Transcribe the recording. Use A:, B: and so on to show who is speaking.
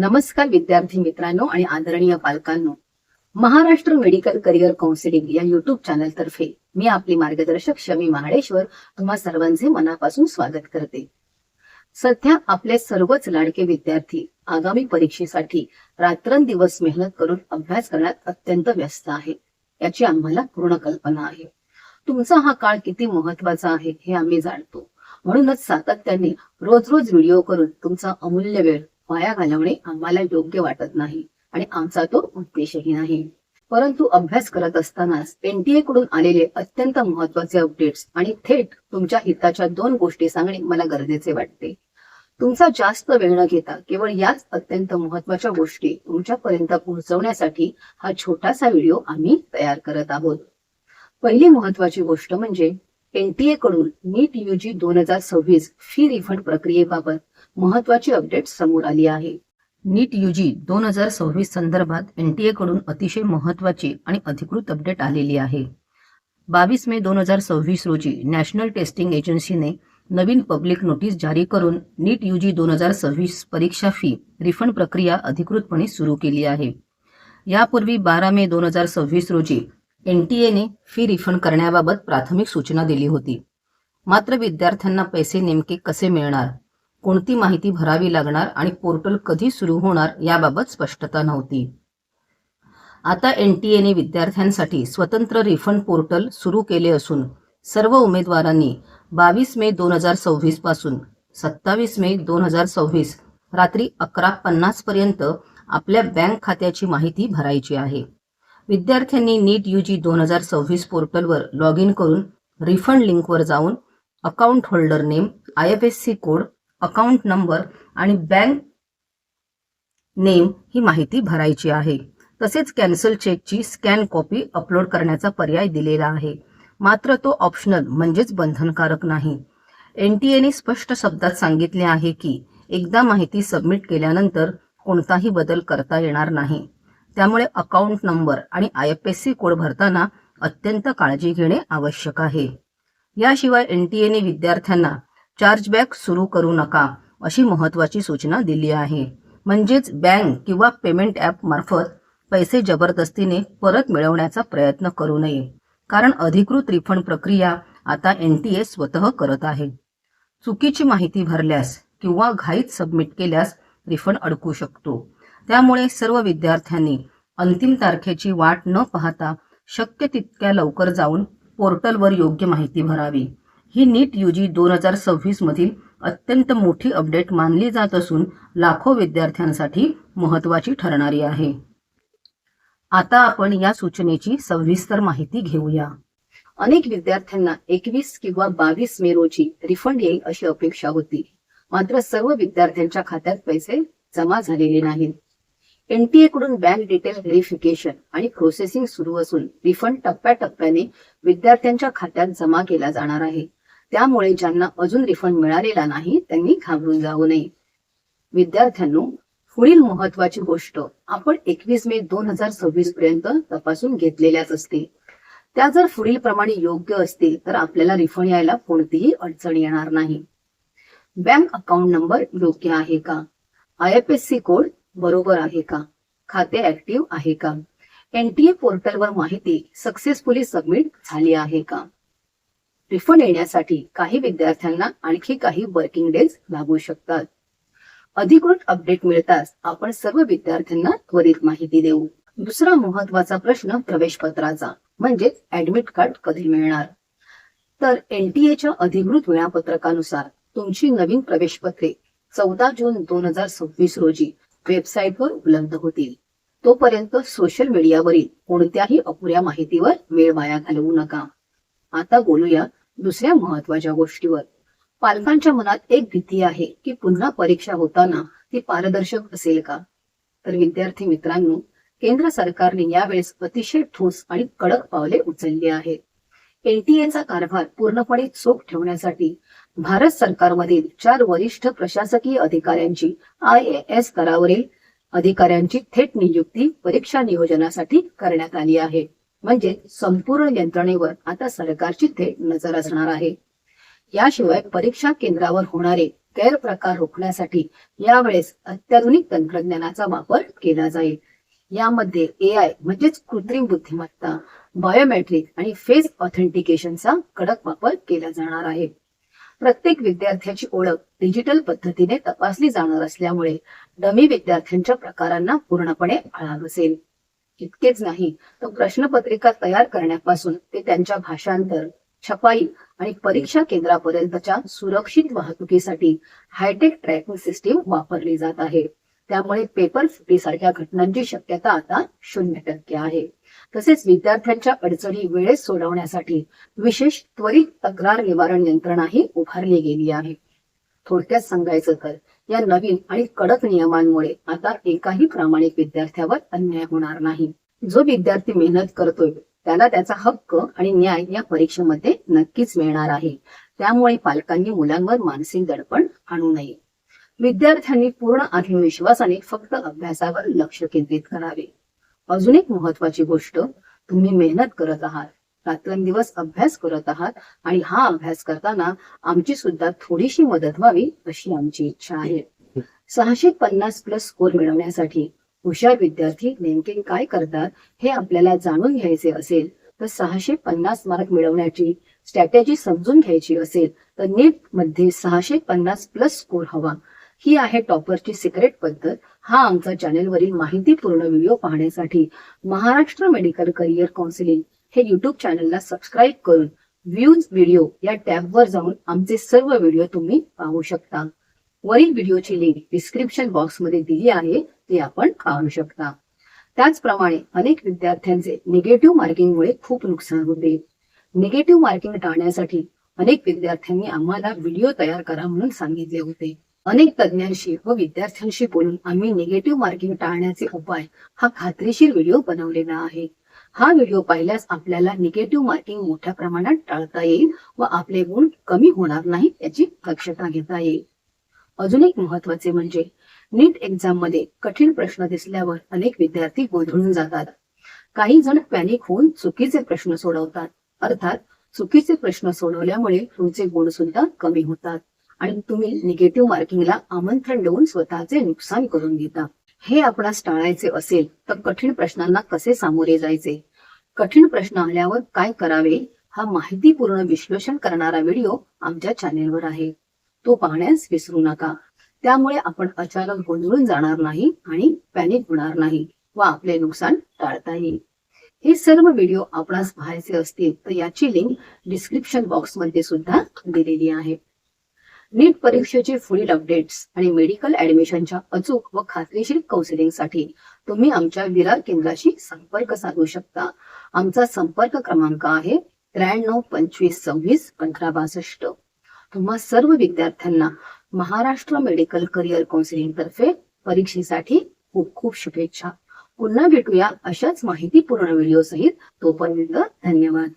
A: नमस्कार विद्यार्थी मित्रांनो आणि आदरणीय पालकांनो. महाराष्ट्र मेडिकल करिअर काउन्सिलिंग या युट्यूब चॅनल तर्फे मी आपली मार्गदर्शक शमी महाडेश्वर तुम्हा सर्वांचे मनापासून स्वागत करते. सध्या आपले सर्वच लाडके विद्यार्थी आगामी परीक्षेसाठी रात्रंदिवस मेहनत करून अभ्यास करण्यात अत्यंत व्यस्त आहे, याची आम्हाला पूर्ण कल्पना आहे. तुमचा हा काळ किती महत्वाचा आहे हे आम्ही जाणतो. म्हणूनच सातत्याने रोज रोज व्हिडिओ करून तुमचा अमूल्य वेळ वाया घालवणे आम्हाला योग्य वाटत नाही आणि आमचा तो उद्देशही नाही. परंतु अभ्यास करत असतानाच एनटीए कडून आलेले अत्यंत महत्वाचे अपडेट्स आणि थेट तुमच्या हिताच्या 2 गोष्टी सांगणे मला गरजेचे वाटते. तुमचा जास्त वेळ न घेता केवळ याच अत्यंत महत्वाच्या गोष्टी तुमच्यापर्यंत पोहोचवण्यासाठी हा छोटासा व्हिडिओ आम्ही तयार करत आहोत. पहिली महत्वाची गोष्ट म्हणजे एनटीए कडून नीट यूजी 2026 फी रिफंड प्रक्रियेबाबत महत्वाची अपडेट समोर आली आहे. नीट यूजी 2026 संदर्भात एनटीए कडून अतिशय महत्वाची आणि अधिकृत अपडेट आलेली आहे. 22 मे 2026 रोजी नॅशनल टेस्टिंग एजन्सीने नवीन पब्लिक नोटीस जारी करून नीट यूजी 2026 परीक्षा फी रिफंड प्रक्रिया अधिकृतपणे सुरू केली आहे. यापूर्वी 12 मे 2026 रोजी एनटीएने फी रिफंड करण्याबाबत प्राथमिक सूचना दिली होती. मात्र विद्यार्थ्यांना पैसे नेमके कसे मिळणार, कोणती माहिती भरावी लागणार आणि पोर्टल कधी सुरू होणार याबाबत स्पष्टता नव्हती. आता एनटीएने विद्यार्थ्यांसाठी स्वतंत्र रिफंड पोर्टल सुरू केले असून सर्व उमेदवारांनी 22 मे 2026 पासून 27 मे 2026 रात्री 11:50 पर्यंत आपल्या बँक खात्याची माहिती भरायची आहे. विद्यार्थ्यांनी नीट यूजी 2026 पोर्टलवर लॉग इन करून रिफंड लिंकवर जाऊन account holder name, IFSC code, account number आणि बँक नेम ही माहिती भरायची आहे. तसेच कॅन्सल चेकची स्कॅन कॉपी अपलोड करण्याचा पर्याय दिलेला आहे. मात्र तो ऑप्शनल म्हणजेच बंधनकारक नाही. एनटीएने स्पष्ट शब्दात सांगितले आहे की एकदा माहिती सबमिट केल्यानंतर कोणताही बदल करता येणार नाही. त्यामुळे अकाउंट नंबर आणि IFSC कोड भरताना अत्यंत काळजी घेणे आवश्यक आहे. याशिवाय एनटीएने विद्यार्थ्यांना चार्जबॅक सुरू करू नका अशी महत्त्वाची सूचना दिली आहे. म्हणजेच बँक किंवा पेमेंट ॲप मार्फत पैसे जबरदस्तीने परत मिळवण्याचा प्रयत्न करू नये, कारण अधिकृत रिफंड प्रक्रिया आता एनटीए स्वतः करत आहे. चुकीची माहिती भरल्यास किंवा घाईत सबमिट केल्यास रिफंड अडकू शकतो. त्यामुळे सर्व विद्यार्थ्यांनी अंतिम तारखेची वाट न पाहता शक्य तितक्या लवकर जाऊन पोर्टलवर योग्य माहिती भरावी. ही नीट यूजी 2026 मधील अत्यंत मोठी अपडेट मानली जात असून लाखो विद्यार्थ्यांसाठी महत्त्वाची ठरणारी आहे. आता आपण या सूचनेची सविस्तर माहिती घेऊया. अनेक विद्यार्थ्यांना 21 किंवा 22 मे रोजी रिफंड येईल अशी अपेक्षा होती. मात्र सर्व विद्यार्थ्यांच्या खात्यात पैसे जमा झालेले नाहीत. एनटीए कडून बँक डिटेल व्हेरिफिकेशन आणि प्रोसेसिंग सुरू असून रिफंड टप्प्याटप्प्याने विद्यार्थ्यांच्या खात्यात जमा केला जाणार आहे. त्यामुळे ज्यांना अजून रिफंड मिळालेला नाही त्यांनी घाबरून जाऊ नये. विद्यार्थ्यांनो, पुढील महत्वाची गोष्ट आपण 21 मे 2026 पर्यंत तपासून घेतलेल्याच असतील. त्या जर पुढील प्रमाणे योग्य असतील तर आपल्याला रिफंड यायला कोणतीही अडचण येणार नाही. बँक अकाउंट नंबर योग्य आहे का, IFSC कोड बरोबर आहे का, खाते ऍक्टिव्ह आहे का, एनटीए पोर्टलवर माहिती सक्सेसफुली सबमिट झाली आहे का. रिफंड येण्यासाठी काही विद्यार्थ्यांना आणखी काही वर्किंग डेज लागू शकतात. अधिकृत अपडेट मिळताच आपण सर्व विद्यार्थ्यांना त्वरित माहिती देऊ. दुसरा महत्वाचा प्रश्न प्रवेशपत्राचा म्हणजेच ऍडमिट कार्ड कधी मिळणार. तर एनटीएच्या अधिकृत वेळापत्रकानुसार तुमची नवीन प्रवेशपत्रे 14 जून 2026 रोजी वेबसाईटवर उपलब्ध होतील. तोपर्यंत सोशल मीडियावरील कोणत्याही अपुऱ्या माहितीवर वेळ वाया घालवू नका. आता बोलूया दुसऱ्या महत्वाच्या गोष्टीवर. पालकांच्या मनात एक भीती आहे की पुन्हा परीक्षा होताना ती पारदर्शक असेल का. तर विद्यार्थी मित्रांनो, केंद्र सरकारने यावेळेस अतिशय ठोस आणि कडक पावले उचलली आहेत. एनटीएचा कारभार पूर्णपणे चोख ठेवण्यासाठी भारत सरकारमधील 4 वरिष्ठ प्रशासकीय अधिकाऱ्यांची IAS स्तरावरील अधिकाऱ्यांची थेट नियुक्ती परीक्षा नियोजनासाठी करण्यात आली आहे. म्हणजे संपूर्ण यंत्रणेवर आता सरकारची थेट नजर असणार आहे. याशिवाय परीक्षा केंद्रावर होणारे गैरप्रकार रोखण्यासाठी यावेळेस अत्याधुनिक तंत्रज्ञानाचा वापर केला जाईल. यामध्ये AI म्हणजेच कृत्रिम बुद्धिमत्ता, बायोमेट्रिक आणि फेस ऑथेंटिकेशनचा कडक वापर केला जाणार आहे. प्रत्येक विद्यार्थ्याची ओळख डिजिटल पद्धतीने तपासली जाणार असल्यामुळे डमी विद्यार्थ्यांच्या प्रकारांना पूर्णपणे आळा बसेल. इतकेच नाही तर प्रश्नपत्रिका तयार करण्यापासून ते त्यांच्या भाषांतर, छपाई आणि परीक्षा केंद्रापर्यंतच्या सुरक्षित वाहतुकीसाठी हायटेक ट्रॅकिंग सिस्टीम वापरली जात आहे. त्यामुळे पेपर फुटीसारख्या घटनांची शक्यता आता 0% आहे. तसेच विद्यार्थ्यांच्या अडचणी वेळेत सोडवण्यासाठी विशेष त्वरित तक्रार निवारण यंत्रणाही उभारली गेली आहे. थोडक्यात सांगायचं तर या नवीन आणि कडक नियमांमुळे आता एकाही प्रामाणिक विद्यार्थ्यावर अन्याय होणार नाही. जो विद्यार्थी मेहनत करतोय त्याला त्याचा हक्क आणि न्याय या परीक्षेमध्ये नक्कीच मिळणार आहे. त्यामुळे पालकांनी मुलांवर मानसिक दडपण आणू नये. विद्यार्थ्यांनी पूर्ण आत्मविश्वासाने फक्त अभ्यासावर लक्ष केंद्रित करावे. अजून एक महत्वाची गोष्ट, तुम्ही मेहनत करत आहात, रात्रंदिवस अभ्यास करत आहात आणि हा अभ्यास करताना आमची सुद्धा थोडीशी मदत व्हावी अशी आमची इच्छा आहे. 650+ स्कोर मिळवण्यासाठी हुशार विद्यार्थी नेमके काय करतात हे आपल्याला जाणून घ्यायचे असेल तर 650 मार्क मिळवण्याची स्ट्रॅटेजी समजून घ्यायची असेल तर नीट मध्ये 650+ स्कोर हवा. ही आहे टॉपरची सिक्रेट पद्धत. हा आमचा चॅनेलवरील माहितीपूर्ण व्हिडिओ पाहण्यासाठी महाराष्ट्र मेडिकल करिअर काउन्सिलिंग हे युट्यूब चॅनलला सबस्क्राईब करून व्ह्यूज व्हिडिओ या टॅबवर जाऊन आमचे सर्व व्हिडिओ तुम्ही पाहू शकता. वरील व्हिडिओची लिंक डिस्क्रिप्शन बॉक्समध्ये दिली आहे, ती आपण पाहू शकता. त्याचप्रमाणे अनेक विद्यार्थ्यांचे निगेटिव्ह मार्किंगमुळे खूप नुकसान होते. निगेटिव्ह मार्किंग टाळण्यासाठी अनेक विद्यार्थ्यांनी आम्हाला व्हिडिओ तयार करा म्हणून सांगितले होते. अनेक तज्ञांशी व विद्यार्थ्यांशी बोलून आम्ही निगेटिव्ह मार्किंग टाळण्याचे उपाय हा खात्रीशीर व्हिडिओ बनवलेला आहे. हा व्हिडिओ पाहिल्यास आपल्याला निगेटिव्ह मार्किंग मोठ्या प्रमाणात टाळता येईल व आपले गुण कमी होणार नाही याची दक्षता घेता येईल. अजून एक महत्वाचे म्हणजे नीट एक्झाम मध्ये कठीण प्रश्न दिसल्यावर अनेक विद्यार्थी गोंधळून जातात. काही जण पॅनिक होऊन चुकीचे प्रश्न सोडवतात. अर्थात चुकीचे प्रश्न सोडवल्यामुळे तुमचे गुण सुद्धा कमी होतात आणि तुम्ही निगेटिव्ह मार्किंगला आमंत्रण देऊन स्वतःचे नुकसान करून घेता. हे आपणास टाळायचे असेल तर कठीण प्रश्नांना कसे सामोरे जायचे, कठीण प्रश्न आल्यावर काय करावे हा माहितीपूर्ण विश्लेषण करणारा व्हिडिओ आमच्या चॅनेलवर आहे. तो पाहण्यास विसरू नका. त्यामुळे आपण अचानक गोंधळून जाणार नाही आणि पॅनिक होणार नाही व आपले नुकसान टाळता येईल. हे सर्व व्हिडिओ आपणास पाहायचे असतील तर याची लिंक डिस्क्रिप्शन बॉक्स मध्ये सुद्धा दिलेली आहे. नीट परीक्षेचे पुढील अपडेट्स आणि मेडिकल ऍडमिशनच्या अचूक व खात्रीशीर काउन्सिलिंगसाठी तुम्ही आमच्या विरार केंद्राशी संपर्क साधू शकता. आमचा संपर्क क्रमांक आहे 9325261562. तुम्हा सर्व विद्यार्थ्यांना महाराष्ट्र मेडिकल करिअर काउन्सिलिंग तर्फे परीक्षेसाठी खूप खूप शुभेच्छा. पुन्हा भेटूया अशाच माहितीपूर्ण व्हिडिओ सहित. तोपर्यंत धन्यवाद.